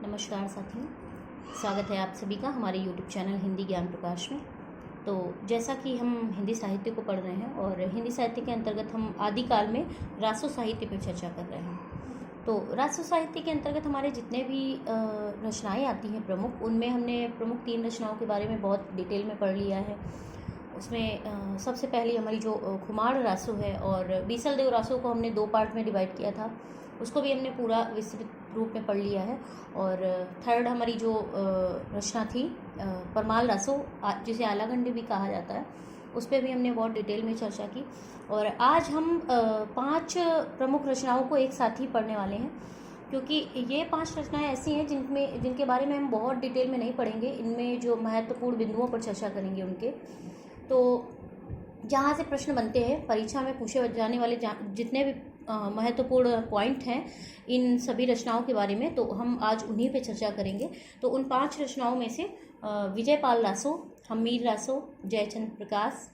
नमस्कार साथियों, स्वागत है आप सभी का हमारे YouTube चैनल हिंदी ज्ञान प्रकाश में। तो जैसा कि हम हिंदी साहित्य को पढ़ रहे हैं और हिंदी साहित्य के अंतर्गत हम आदिकाल में रासो साहित्य पर चर्चा कर रहे हैं। तो रासो साहित्य के अंतर्गत हमारे जितने भी रचनाएँ आती हैं प्रमुख, उनमें हमने प्रमुख 3 रचनाओं के बारे में बहुत डिटेल में पढ़ लिया है। उसमें सबसे पहली हमारी जो खुमार रासो है और बीसल देव रासो को हमने 2 पार्ट में डिवाइड किया था, उसको भी हमने पूरा विस्तृत रूप में पढ़ लिया है। और थर्ड हमारी जो रचना थी परमाल रासो, जिसे आलागंडी भी कहा जाता है, उस पर भी हमने बहुत डिटेल में चर्चा की। और आज हम 5 प्रमुख रचनाओं को एक साथ ही पढ़ने वाले हैं, क्योंकि ये 5 रचनाएं ऐसी हैं जिनके बारे में हम बहुत डिटेल में नहीं पढ़ेंगे। इनमें जो महत्वपूर्ण बिंदुओं पर चर्चा करेंगे उनके, तो जहाँ से प्रश्न बनते हैं परीक्षा में पूछे जाने वाले जितने भी महत्वपूर्ण पॉइंट हैं इन सभी रचनाओं के बारे में, तो हम आज उन्हीं पे चर्चा करेंगे। तो उन 5 रचनाओं में से विजयपाल रासो, हम्मीर रासो, जयचंद्र प्रकाश,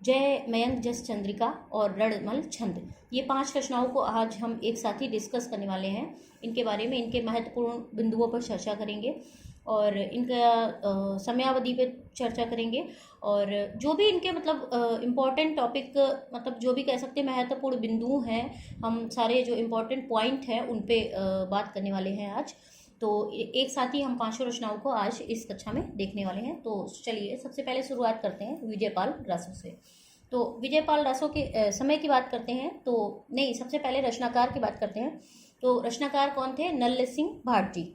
जय मयंक जस चंद्रिका और रणमल छंद, ये 5 रचनाओं को आज हम एक साथ ही डिस्कस करने वाले हैं। इनके बारे में, इनके महत्वपूर्ण बिंदुओं पर चर्चा करेंगे और इनका समयावधि पे चर्चा करेंगे। और जो भी इनके मतलब इम्पॉर्टेंट टॉपिक, मतलब जो भी कह सकते हैं महत्वपूर्ण बिंदु हैं, हम सारे जो इम्पॉर्टेंट पॉइंट हैं उन पे बात करने वाले हैं आज। तो एक साथ ही हम 5 रचनाओं को आज इस कक्षा में देखने वाले हैं। तो चलिए सबसे पहले शुरुआत करते हैं विजयपाल रासो से। तो विजयपाल रासो के समय की बात करते हैं, तो नहीं, सबसे पहले रचनाकार की बात करते हैं। तो रचनाकार कौन थे? नल सिंह भाट जी।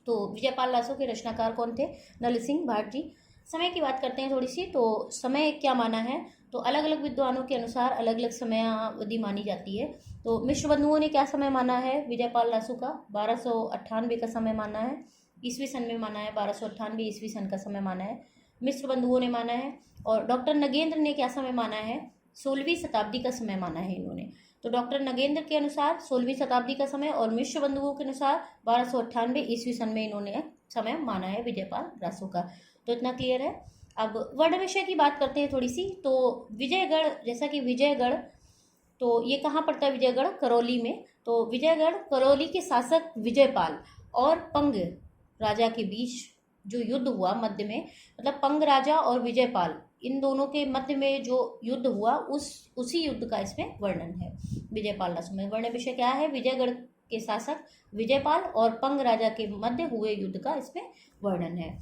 तो विजयपाल रासो के रचनाकार कौन थे? नल सिंह भाट जी। समय की बात करते हैं थोड़ी सी। तो समय क्या माना है? तो अलग अलग विद्वानों के अनुसार अलग अलग समयावधि मानी जाती है। तो मिश्र बंधुओं ने क्या समय माना है विजयपाल रासो का? 1298 का समय माना है, ईस्वी सन में माना है। 1298 ईस्वी सन का समय माना है, मिश्र बंधुओं ने माना है। और डॉक्टर नगेंद्र ने क्या समय माना है? 16वीं शताब्दी का समय माना है इन्होंने। तो डॉक्टर नगेंद्र के अनुसार 16वीं शताब्दी का समय और मिश्र बंधुओं के अनुसार 1298 ईस्वी सन में इन्होंने समय माना है विजयपाल रासो का। तो इतना क्लियर है। अब वर्ण विषय की बात करते हैं थोड़ी सी। तो विजयगढ़, जैसा कि विजयगढ़, तो ये कहाँ पड़ता है? विजयगढ़ करौली में। तो विजयगढ़ करौली के शासक विजयपाल और पंग राजा के बीच जो युद्ध हुआ मध्य में, मतलब पंग राजा और विजयपाल, इन दोनों के मध्य में जो युद्ध हुआ उसी युद्ध का इसमें वर्णन है विजयपाल रासो में। वर्ण विषय क्या है? विजयगढ़ के शासक विजयपाल और पंग राजा के मध्य हुए युद्ध का इसमें वर्णन है।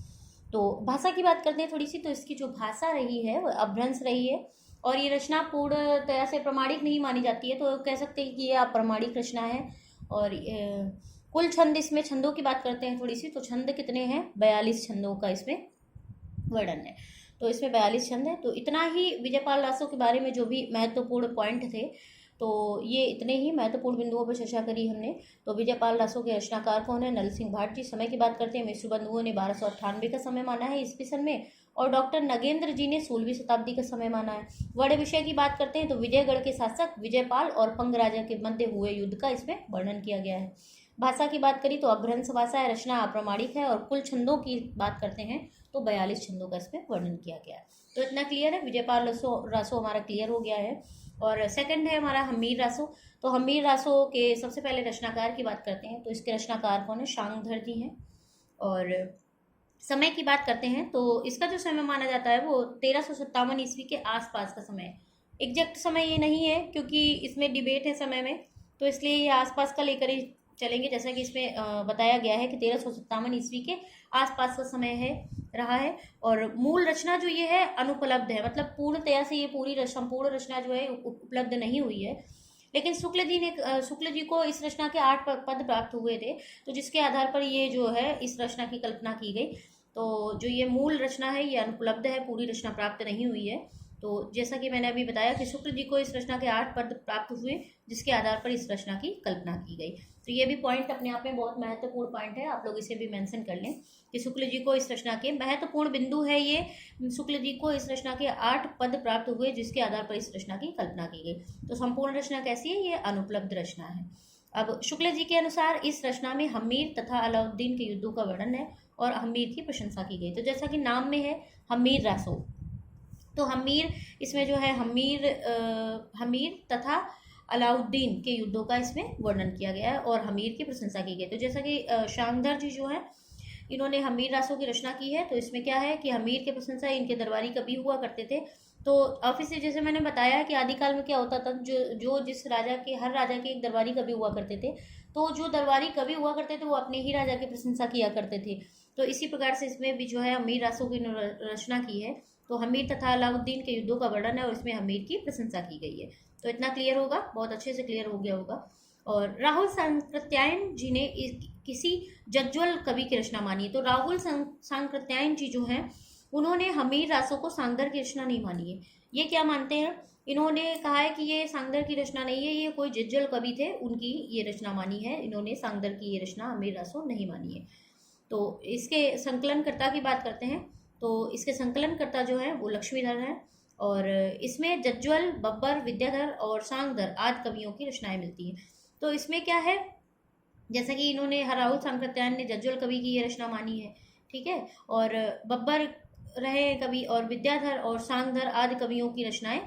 तो भाषा की बात करते हैं थोड़ी सी। तो इसकी जो भाषा रही है वो अपभ्रंश रही है और ये रचना पूर्ण तरह से प्रमाणिक नहीं मानी जाती है। तो कह सकते हैं कि ये अप्रमाणिक रचना है। और कुल छंद, इसमें छंदों की बात करते हैं थोड़ी सी। तो छंद कितने हैं? 42 छंदों का इसमें वर्णन है। तो इसमें 42 छंद है। तो इतना ही विजयपाल रासो के बारे में जो भी महत्वपूर्ण पॉइंट थे, तो ये इतने ही महत्वपूर्ण बिंदुओं पर चर्चा करी हमने। तो विजयपाल रासो के रचनाकार कौन है? नल सिंह भाट जी। समय की बात करते हैं, मिश्र बंधुओं ने 1298 का समय माना है ईस्वी सन में और डॉक्टर नगेंद्र जी ने 16वीं शताब्दी का समय माना है। वर्ण विषय की बात करते हैं तो विजयगढ़ के शासक विजयपाल और पंग राजा के मध्य हुए युद्ध का इसमें वर्णन किया गया है। भाषा की बात करी तो अपभ्रंश भाषा है, रचना अप्रमाणिक है। और कुल छंदों की बात करते हैं तो 42 छंदों का इसमें वर्णन किया गया है। तो इतना क्लियर है। विजयपाल रासो हमारा क्लियर हो गया है। और सेकंड है हमारा हम्मीर रासो। तो हम्मीर रासो के सबसे पहले रचनाकार की बात करते हैं। तो इसके रचनाकार कौन है? शांगधर जी हैं। और समय की बात करते हैं तो इसका जो समय माना जाता है वो 1357 ईस्वी के आसपास का समय है। एग्जैक्ट समय ये नहीं है क्योंकि इसमें डिबेट है समय में, तो इसलिए ये आसपास का लेकर ही चलेंगे। जैसा कि इसमें बताया गया है कि 1357 ईस्वी के आसपास का समय है रहा है। और मूल रचना जो ये है अनुपलब्ध है, मतलब पूर्णतया से ये पूरी संपूर्ण रचना जो है उपलब्ध नहीं हुई है। लेकिन शुक्ल जी को इस रचना के 8 पद प्राप्त हुए थे, तो जिसके आधार पर ये जो है इस रचना की कल्पना की गई। तो जो ये मूल रचना है ये अनुपलब्ध है, पूरी रचना प्राप्त नहीं हुई है। तो जैसा कि मैंने अभी बताया कि शुक्ल जी को इस रचना के 8 पद प्राप्त हुए, जिसके आधार पर इस रचना की कल्पना की गई। तो ये भी पॉइंट अपने आप में बहुत महत्वपूर्ण पॉइंट है, आप लोग इसे भी मेंशन कर लें कि शुक्ल जी को इस रचना के महत्वपूर्ण बिंदु है ये, शुक्ल जी को इस रचना के 8 पद प्राप्त हुए, जिसके आधार पर इस रचना की कल्पना की गई। तो संपूर्ण रचना कैसी है? ये अनुपलब्ध रचना है। अब शुक्ल जी के अनुसार इस रचना में हम्मीर तथा अलाउद्दीन के युद्धों का वर्णन है और हम्मीर की प्रशंसा की गई। तो जैसा कि नाम में है हम्मीर रासो, तो हम्मीर, इसमें जो है हम्मीर तथा अलाउद्दीन के युद्धों का इसमें वर्णन किया गया है और हमीर की प्रशंसा की गई। तो जैसा कि शांगधर जी जो है इन्होंने हमीर रासों की रचना की है। तो इसमें क्या है कि हमीर की प्रशंसा इनके दरबारी कवि हुआ करते थे। तो ऑफिस जैसे मैंने बताया कि आदिकाल में क्या होता था, जो जिस राजा के, हर राजा के एक दरबारी कवि हुआ करते थे। तो जो दरबारी कवि हुआ करते थे वो अपने ही राजा की प्रशंसा किया करते थे। तो इसी प्रकार से इसमें भी जो है हमीर रासों की रचना की है। तो हमीर तथा अलाउद्दीन के युद्धों का वर्णन है और इसमें हमीर की प्रशंसा की गई है। तो इतना क्लियर होगा, बहुत अच्छे से क्लियर हो गया होगा। और राहुल सांकृत्यायन जी ने किसी जज्वल कवि की रचना मानी। तो राहुल सांकृत्यायन जी जो हैं उन्होंने हमीर रासों को सांगदर की रचना नहीं मानी है। ये क्या मानते हैं, इन्होंने कहा है कि ये सांगदर की रचना नहीं है, ये कोई जज्वल कवि थे उनकी ये रचना मानी है। इन्होंने सांगदर की ये रचना हमीर रासों नहीं मानी है। तो इसके संकलनकर्ता की बात करते हैं। तो इसके संकलनकर्ता जो है वो लक्ष्मीधर हैं और इसमें जज्वल, बब्बर, विद्याधर और सांगदर आदि कवियों की रचनाएं मिलती हैं। तो इसमें क्या है, जैसा कि इन्होंने राहुल सांकृत्यायन ने जज्वल कवि की ये रचना मानी है, ठीक है, और बब्बर रहे कवि और विद्याधर और सांगधर आदि कवियों की रचनाएं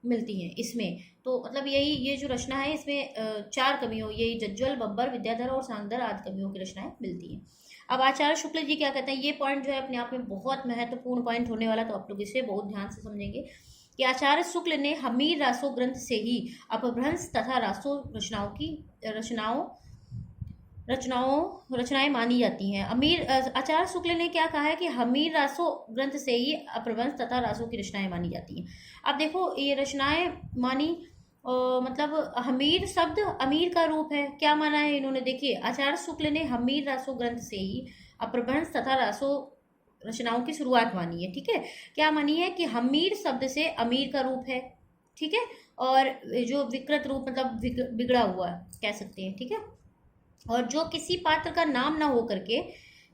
मिलती हैं इसमें। तो मतलब यही ये जो रचना है इसमें 4 कवियों, यही जज्वल, बब्बर, विद्याधर और सांगधर आदि कवियों की रचनाएं मिलती हैं। अब आचार्य शुक्ल जी क्या कहते हैं, ये पॉइंट जो है अपने आप में बहुत महत्वपूर्ण पॉइंट होने वाला, तो आप लोग इसे बहुत ध्यान से समझेंगे कि आचार्य शुक्ल ने हमीर रासो ग्रंथ से ही अपभ्रंश तथा रासो रचनाएं मानी जाती हैं। आचार्य शुक्ल ने क्या कहा है कि हमीर रासो ग्रंथ से ही अपभ्रंश तथा रासों की रचनाएं मानी जाती हैं। अब देखो ये रचनाएं मानी मतलब हमीर शब्द अमीर का रूप है, क्या माना है इन्होंने, देखिए आचार्य शुक्ल ने हमीर रासो ग्रंथ से ही अपभ्रंश तथा रासो रचनाओं की शुरुआत मानी है, ठीक है। क्या मानी है कि हमीर शब्द से अमीर का रूप है, ठीक है, और जो विकृत रूप मतलब बिगड़ा हुआ कह सकते हैं, ठीक है, और जो किसी पात्र का नाम ना हो करके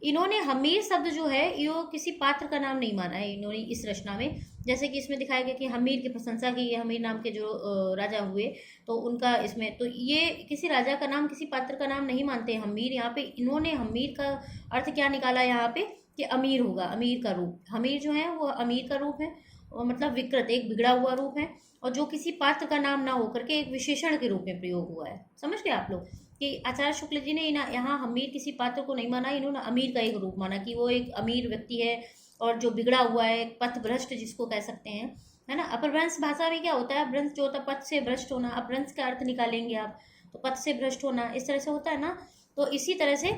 इन्होंने हमीर शब्द जो है ये किसी पात्र का नाम नहीं माना है इन्होंने इस रचना में। जैसे कि इसमें दिखाया गया कि हमीर की प्रशंसा की, ये हमीर नाम के जो राजा हुए तो उनका इसमें, तो ये किसी राजा का नाम, किसी पात्र का नाम नहीं मानते हमीर। यहाँ पे इन्होंने हमीर का अर्थ क्या निकाला यहाँ पे कि अमीर होगा, अमीर का रूप, हमीर जो है वो अमीर का रूप है और मतलब विकृत, एक बिगड़ा हुआ रूप है और जो किसी पात्र का नाम ना होकर के एक विशेषण के रूप में प्रयोग हुआ है। समझ गए आप लोग कि आचार्य शुक्ल जी ने यहाँ हमीर किसी पात्र को नहीं माना, इन्होंने अमीर का एक रूप माना कि वो एक अमीर व्यक्ति है और जो बिगड़ा हुआ है, पथ भ्रष्ट जिसको कह सकते हैं, है ना। अपभ्रंश भाषा में क्या होता है, भ्रंश जो होता है पथ से भ्रष्ट होना, अपभ्रंश का अर्थ निकालेंगे आप तो पथ से भ्रष्ट होना, इस तरह से होता है ना। तो इसी तरह से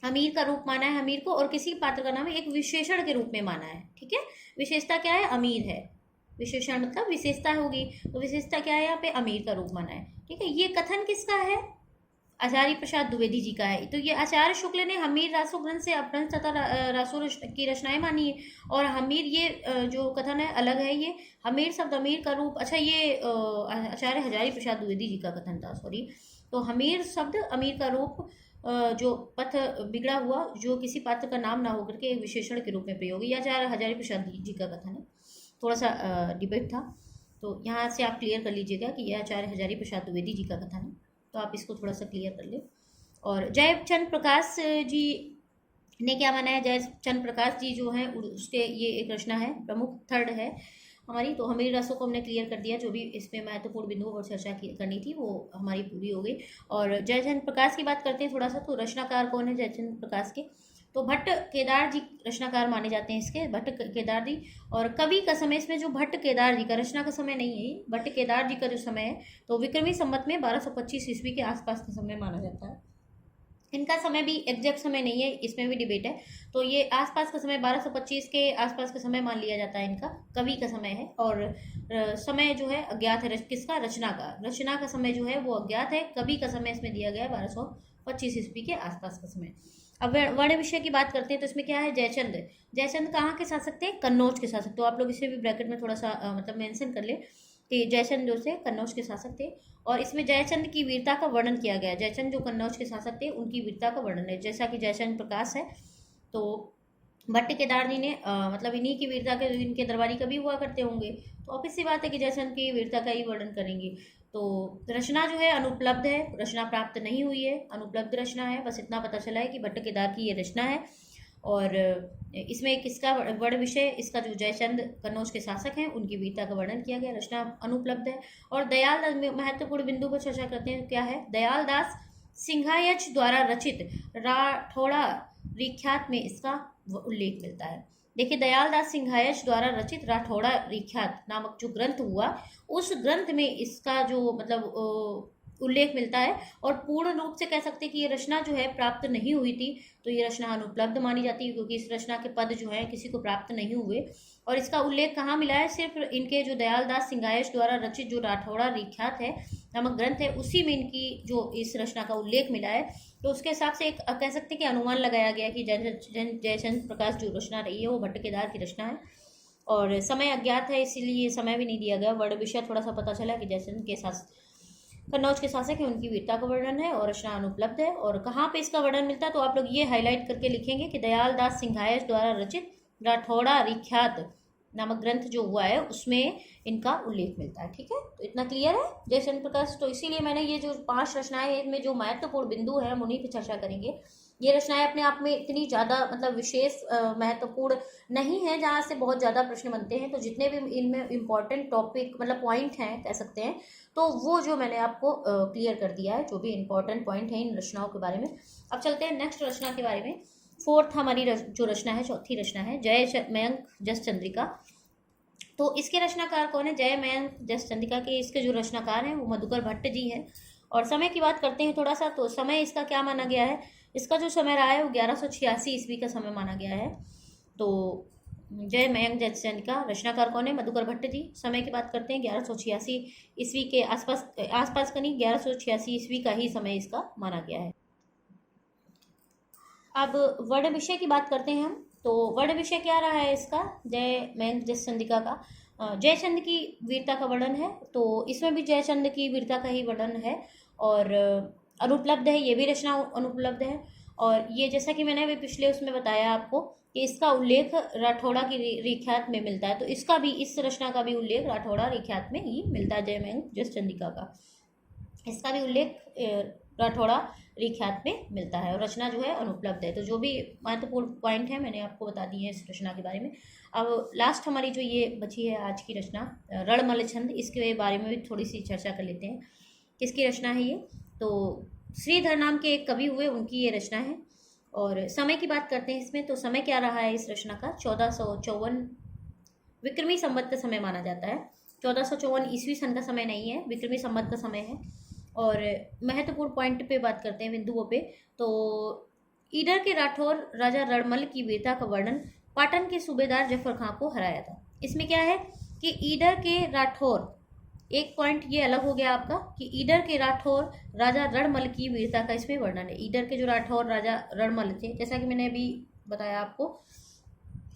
अमीर का रूप माना है हमीर को और किसी पात्र का नाम एक विशेषण के रूप में माना है, ठीक है। विशेषता क्या है, अमीर है, विशेषण मतलब विशेषता होगी, तो विशेषता क्या है, यहाँ पे अमीर का रूप माना है, ठीक है। ये कथन किसका है, आचार्य प्रसाद द्विवेदी जी का है। तो ये आचार्य शुक्ल ने हमीर रासो ग्रंथ से अपभ्रंश तथा रासो की रचनाएं मानी है और हमीर ये जो कथन है अलग है, ये हमीर शब्द अमीर का रूप, अच्छा ये आचार्य हजारी प्रसाद द्विवेदी जी का कथन था, सॉरी। तो हमीर शब्द अमीर का रूप जो पथ बिगड़ा हुआ, जो किसी पात्र का नाम ना होकर के एक विशेषण के रूप में प्रयोग, यह आचार्य हजारी प्रसाद जी का कथन है। थोड़ा सा डिबेट था, तो यहाँ से आप क्लियर कर लीजिएगा कि यह आचार्य हजारी प्रसाद द्विवेदी जी का कथन है, तो आप इसको थोड़ा सा क्लियर कर ले। और जयचंद प्रकाश जी ने क्या माना है, जयचंद प्रकाश जी जो हैं उसके ये एक रचना है, प्रमुख थर्ड है हमारी। तो हमीर रासों को हमने क्लियर कर दिया, जो भी इसमें महत्वपूर्ण बिंदुओं पर चर्चा करनी थी वो हमारी पूरी हो गई। और जयचंद प्रकाश की बात करते हैं थोड़ा सा, तो रचनाकार कौन है जयचंद प्रकाश के, तो भट्ट केदार जी रचनाकार माने जाते हैं इसके, भट्ट केदार जी। और कवि का समय इसमें जो भट्ट केदार जी का रचना का समय नहीं है, भट्ट केदार जी का जो समय है तो विक्रमी संवत में 1225 ईस्वी के आसपास का समय माना जाता है। इनका समय भी एग्जैक्ट समय नहीं है, इसमें भी डिबेट है। तो ये आसपास का समय 1225 के आसपास का समय मान लिया जाता है, इनका कवि का समय है। और समय जो है अज्ञात है, किसका, रचना का समय जो है वो अज्ञात है। कवि का समय इसमें दिया गया है 1225 ईस्वी के आसपास का समय। अब वर्ण विषय की बात करते हैं तो इसमें क्या है, जयचंद कहाँ के शासक थे, कन्नौज के शासक। तो आप लोग इसे भी ब्रैकेट में थोड़ा सा मतलब मेंशन कर ले कि जयचंद जो थे कन्नौज के शासक थे। और इसमें जयचंद की वीरता का वर्णन किया गया है, जयचंद जो कन्नौज के शासक थे उनकी वीरता का वर्णन है, जैसा कि जयचंद प्रकाश है। तो भट्ट केदार जी ने मतलब इन्हीं की वीरता के, इनके दरबारी कवि हुआ करते होंगे, तो ऑब्वियस सी बात है कि जयचंद की वीरता का ही वर्णन करेंगे। तो रचना जो है अनुपलब्ध है, रचना प्राप्त नहीं हुई है, अनुपलब्ध रचना है, बस इतना पता चला है कि भट्ट केदार की ये रचना है। और इसमें किसका वर्ण विषय, इसका जो जयचंद कन्नौज के शासक हैं उनकी वीरता का वर्णन किया गया, रचना अनुपलब्ध है। और दयाल दास महत्वपूर्ण बिंदु पर चर्चा करते हैं, क्या है, दयाल दास सिंघायच द्वारा रचित राठौड़ा रिख्यात में इसका उल्लेख मिलता है। देखिए, दयाल दास सिंघायच द्वारा रचित राठौड़ा रिख्यात नामक जो ग्रंथ हुआ, उस ग्रंथ में इसका जो मतलब उल्लेख मिलता है। और पूर्ण रूप से कह सकते हैं कि ये रचना जो है प्राप्त नहीं हुई थी, तो ये रचना अनुपलब्ध मानी जाती है, क्योंकि इस रचना के पद जो है किसी को प्राप्त नहीं हुए। और इसका उल्लेख कहाँ मिला है, सिर्फ इनके जो दयाल दास सिंघायच द्वारा रचित जो राठौड़ा रिख्यात है नामक ग्रंथ है, उसी में इनकी जो इस रचना का उल्लेख मिला है। तो उसके हिसाब से एक कह सकते हैं कि अनुमान लगाया गया कि जयचंद प्रकाश जो रचना रही है वो भट्ट केदार की रचना है। और समय अज्ञात है, इसीलिए समय भी नहीं दिया गया। वर्ण विषय थोड़ा सा पता चला कि जयचंद के साथ कन्नौज के शासक है, उनकी वीरता का वर्णन है और रचना अनुपलब्ध है। और कहाँ पे इसका वर्णन मिलता है, तो आप लोग ये हाईलाइट करके लिखेंगे कि दयाल दास सिंघायच द्वारा रचित राठौड़ा रिख्यात नामक ग्रंथ जो हुआ है उसमें इनका उल्लेख मिलता है। ठीक है, तो इतना क्लियर है जयचंद प्रकाश। तो इसीलिए मैंने ये जो 5 रचनाएं हैं, इनमें जो महत्वपूर्ण बिंदु है हम उन्हीं पर चर्चा करेंगे। ये रचनाएं अपने आप में इतनी ज़्यादा मतलब विशेष महत्वपूर्ण नहीं है जहाँ से बहुत ज़्यादा प्रश्न बनते हैं। तो जितने भी इनमें इम्पॉर्टेंट टॉपिक मतलब पॉइंट हैं कह सकते हैं, तो वो जो मैंने आपको क्लियर कर दिया है, जो भी इम्पोर्टेंट पॉइंट है इन रचनाओं के बारे में। अब चलते हैं नेक्स्ट रचना के बारे में। फोर्थ हमारी जो रचना है, चौथी रचना है जय मयंक जस चंद्रिका। तो इसके रचनाकार कौन है, जय मयंक जस चंद्रिका के इसके जो रचनाकार हैं वो मधुकर भट्ट जी हैं। और समय की बात करते हैं थोड़ा सा, तो समय इसका क्या माना गया है, इसका जो समय रहा है वो 1186 ईस्वी का समय माना गया है। तो जय मयंक जस चंद्रिका, रचनाकार कौन है, मधुकर भट्ट जी। समय की बात करते हैं 1186 ईस्वी के आसपास का नहीं, 1186 ईस्वी का ही समय इसका माना गया है। अब वर्ण विषय की बात करते हैं हम। तो वर्ण विषय क्या रहा है इसका, जय मयंक जस चंद्रिका का जयचंद की वीरता का वर्णन है। तो इसमें भी जयचंद की वीरता का ही वर्णन है और अनुपलब्ध है, ये भी रचना अनुपलब्ध है। और ये जैसा कि मैंने अभी पिछले उसमें बताया आपको कि इसका उल्लेख राठौड़ा की रिख्यात में मिलता है, तो इसका भी, इस रचना का भी उल्लेख राठौड़ा रिख्यात में ही मिलता है, जय मयंक जस चंद्रिका का। इसका भी उल्लेख राठौड़ा रिख्यात में मिलता है और रचना जो है अनुपलब्ध है। तो जो भी महत्वपूर्ण पॉइंट है मैंने आपको बता दिए हैं इस रचना के बारे में। अब लास्ट हमारी जो ये बची है आज की रचना रणमल छंद, इसके बारे में भी थोड़ी सी चर्चा कर लेते हैं। किसकी रचना है ये, तो श्रीधर नाम के एक कवि हुए, उनकी ये रचना है। और समय की बात करते हैं इसमें, तो समय क्या रहा है इस रचना का, 1454 विक्रमी संवत का समय माना जाता है। 1454 ईस्वी सन का समय नहीं है, विक्रमी संवत का समय है। और महत्वपूर्ण पॉइंट पे बात करते हैं, बिंदुओं पे। तो ईडर के राठौर राजा रणमल की वीरता का वर्णन, पाटन के सूबेदार जफर खां को हराया था। इसमें क्या है कि ईडर के राठौर, एक पॉइंट ये अलग हो गया आपका कि ईडर के राठौर राजा रणमल की वीरता का इसमें वर्णन है। ईडर के जो राठौर राजा रणमल थे, जैसा कि मैंने अभी बताया आपको,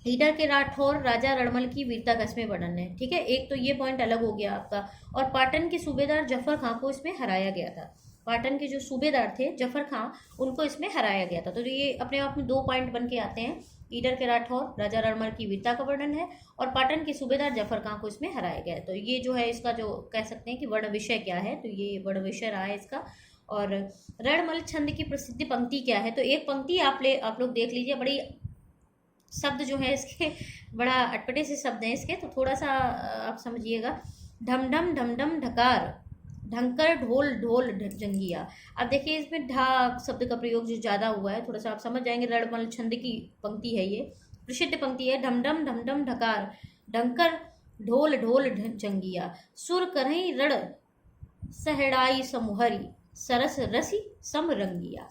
ईडर के राठौर राजा रणमल की वीरता का इसमें वर्णन है। ठीक है, एक तो ये पॉइंट अलग हो गया आपका। और पाटन के सूबेदार जफर खां को इसमें हराया गया था। पाटन के जो सूबेदार थे जफर खां, उनको इसमें हराया गया था। तो ये अपने आप में 2 पॉइंट बन के आते हैं। ईडर के राठौर राजा रणमल की वीरता का वर्णन है और पाटन के सूबेदार जफर खां को इसमें हराया गया है। तो ये जो है इसका जो कह सकते हैं कि वर्ण विषय क्या है, तो ये वर्ण विषय रहा है इसका। और रणमल छंद की प्रसिद्ध पंक्ति क्या है, तो एक पंक्ति आप लोग देख लीजिए। बड़ी शब्द जो है इसके बड़ा अटपटे से शब्द हैं इसके, तो थोड़ा सा आप समझिएगा। ढमढम ढमढम ढकार, ढंकर ढोल ढोल जंगिया। अब देखिए इसमें ढा शब्द का प्रयोग जो ज़्यादा हुआ है, थोड़ा सा आप समझ जाएंगे। रणमल छंद की पंक्ति है, ये प्रसिद्ध पंक्ति है। ढमढम ढमढम ढकार, ढंकर ढोल ढोल जंगिया, सुर करही रण सहड़ाई समुहरी, सरस रसी समरंगिया।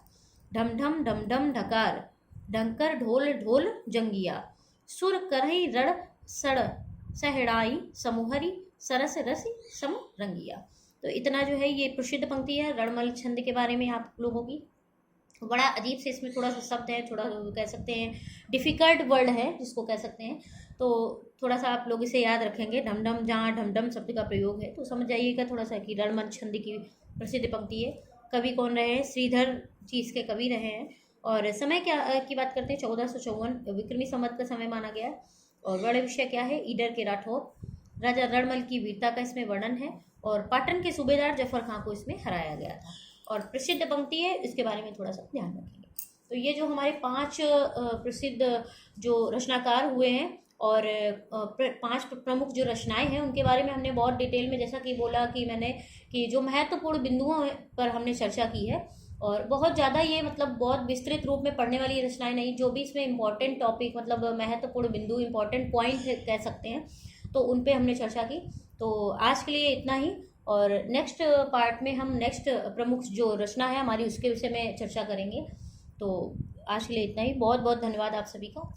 ढमढम ढमढम ढकार, ढंकर ढोल ढोल जंगिया, सुर करही रण सड़ सहड़ाई समुहरी, सरस रसी समरंगिया। तो इतना जो है ये प्रसिद्ध पंक्ति है रणमल छंद के बारे में आप लोगों की। बड़ा अजीब से इसमें थोड़ा सा शब्द है, थोड़ा कह सकते हैं डिफ़िकल्ट वर्ड है जिसको कह सकते हैं। तो थोड़ा सा आप लोग इसे याद रखेंगे। ढमढम, जहाँ ढमढम शब्द का प्रयोग है तो समझ जाइएगा थोड़ा सा कि रणमल छंद की प्रसिद्ध पंक्ति है। कवि कौन रहे हैं, श्रीधर जी इसके कवि रहे हैं। और समय क्या की बात करते हैं, 1454 विक्रमी संवत का समय माना गया। और वर्ण विषय क्या है, ईडर के राठौर राजा रणमल की वीरता का इसमें वर्णन है और पाटन के सूबेदार जफर खां को इसमें हराया गया था। और प्रसिद्ध पंक्ति है, इसके बारे में थोड़ा सा ध्यान रखेंगे। तो ये जो हमारे 5 प्रसिद्ध जो रचनाकार हुए हैं और 5 प्रमुख जो रचनाएं हैं उनके बारे में हमने बहुत डिटेल में, जैसा कि बोला कि मैंने, कि जो महत्वपूर्ण बिंदुओं पर हमने चर्चा की है। और बहुत ज़्यादा ये मतलब बहुत विस्तृत रूप में पढ़ने वाली रचनाएं नहीं, जो भी इसमें इम्पोर्टेंट टॉपिक मतलब महत्वपूर्ण बिंदु, इम्पोर्टेंट पॉइंट कह सकते हैं, तो उन पे हमने चर्चा की। तो आज के लिए इतना ही, और नेक्स्ट पार्ट में हम नेक्स्ट प्रमुख जो रचना है हमारी उसके विषय में चर्चा करेंगे। तो आज के लिए इतना ही। बहुत बहुत धन्यवाद आप सभी का।